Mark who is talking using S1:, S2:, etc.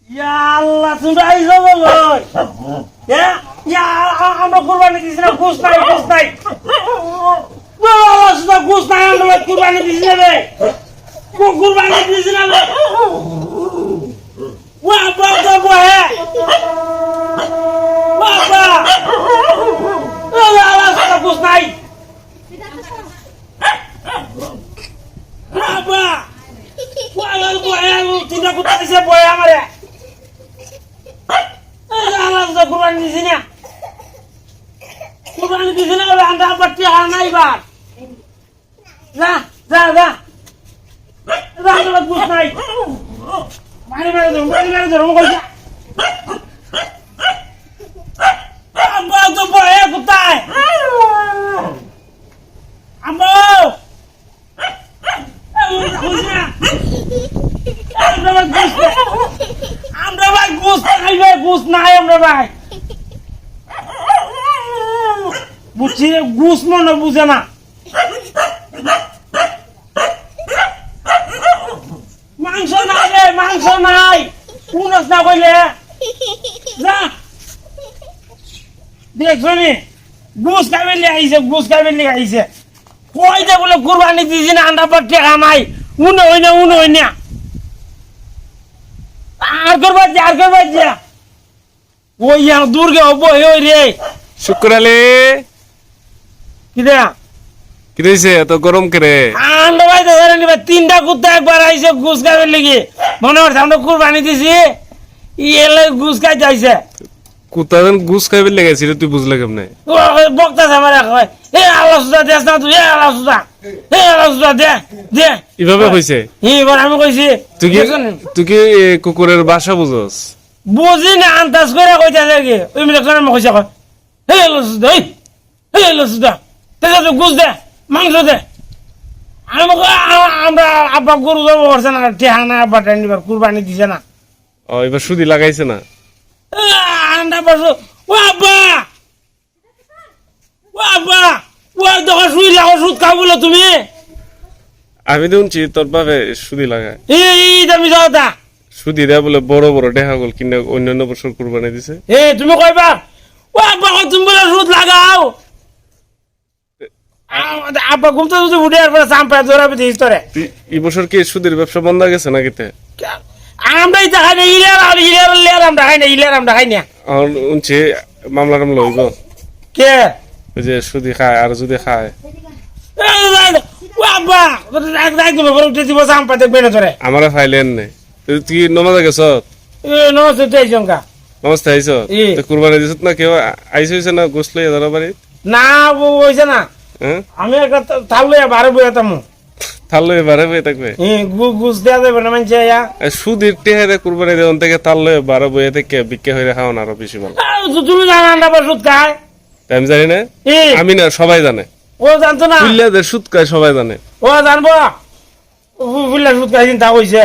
S1: ইয়া আল্লাহ তুমি আইছো বলো ইয়া আমরা কুরবানি দিছি না গোস নাই আল্লাহ সুদা গোস নাই আমরা কুরবানি দিছি না রে কুরবানি দিছি না রে ওয়া বাবা বহে বাবা আল্লাহ সুদা গোস নাই বাবা ওয়া বহে চিন্তা করতে দিছে বহে আমারে আল্লাহ সুদা কুরবানি দিছি না কুরবানি দিছি না আমরা বাচ্চা আর নাই বার যা যা যা আমরা গোস নাই মারি ধরো কইছা আম্মা তো বহে কোথায় আম্মা আমরা ভাই গোস খাইবে গোস নাই আমরা ভাই বুঝছি গোস মনে বুঝে না মাংস নাই রে মাংস নাই কোনস না কইলে যা দেখছো নি গোস খাইবে লিয়ে আইছে কই দে বলে কুরবানি দিছি না আন্ডা পর টাকা নাই উনো হই না আর করবা যা ওই দুর্গে হবো ওই রে
S2: শুক্রালে
S1: কি দে
S2: কি হইছে এত গরম করে
S1: আন্ডা ভাই তো ধরে নিবা তিনটা কুত্তা একবার আইছে গোস খাইবে লিগে মনে হচ্ছে আমরা কুরবানি দিছি এলে গোস খাই যাইছে
S2: কুতাজন গুস খাইবে লেগেছিল তুই বুঝলে কেমনে
S1: বক্তা আমার কয় এ আল্লাহ সুদা দেস না তুই এ আল্লাহ সুদা দে
S2: এভাবে কইছে
S1: এবার আমি কইছি
S2: তুই কি কুকুরের ভাষা বুঝস
S1: বুঝি না আন্দাজ করে কইতাছে কি ওই মিলে করে কইছে কয় হে আল্লাহ সুদা তেজা তো গুস দে মাংস দে আমরা আব্বা গরু জব করছে না ঠেহানা আব্বা টাইনিবার কুরবানি দিছে না
S2: ও এবার সুদি লাগাইছে না
S1: আন্ডা পাশো ও আব্বা ও দোকান শুই লাগো সুদ খাও বলে তুমি
S2: আমি তো শুনছি তোর বাপে সুদি লাগায়
S1: এই তুমি যাও তা
S2: সুদি দেয়া বলে বড় বড় ডেহা গল কিনে অন্যান্য বছর কুরবানি দিছে
S1: তুমি কইবা ও আব্বা তুমি বলে সুদ লাগাও আব্বা ঘুমতে যদি উঠে আর পরে চাম্পা জোরাবে দিস তোরে
S2: এই বছর কি সুদের ব্যবসা বন্ধ গেছে নাকি তে
S1: আমরাই তো খাই না ইলের আমরা খাই না
S2: শুনছি মামলা টামলা হইব
S1: কে
S2: ওই যে সুদি খায় আর যদি খায়
S1: ও আব্বা একদম উঠে দিব চাম্পা দেখবে না তোরে
S2: আমারে ফাইলেন নে তুই নমাজে গেছ
S1: নমস্তে তুই শঙ্কা
S2: নমস্তে আইছ কুরবানি দিছত না কেউ আইসছে না গোসল যারা বাড়ি
S1: না হইছে না
S2: হ্যাঁ
S1: আমি একটা থাল লইয়া বারে বইতাম
S2: তাহলে এবারে বয়ে থাকবে
S1: গুছ দেয়া যাবে না মানছে
S2: সুদের টেহারে কুরবানি দেওয়ান থেকে তাহলে বারো বয়ে থেকে বিক্রি হয়ে খাওয়ান আরো বেশি ভালো
S1: তুমি জানা আন্ডা পর সুদ খায়
S2: আমি জানি না আমি না সবাই জানে
S1: ও জানতো না
S2: সুদ খায় সবাই জানে
S1: ও জানবো ফুল্লা সুদ খাই চিন্তা কইছে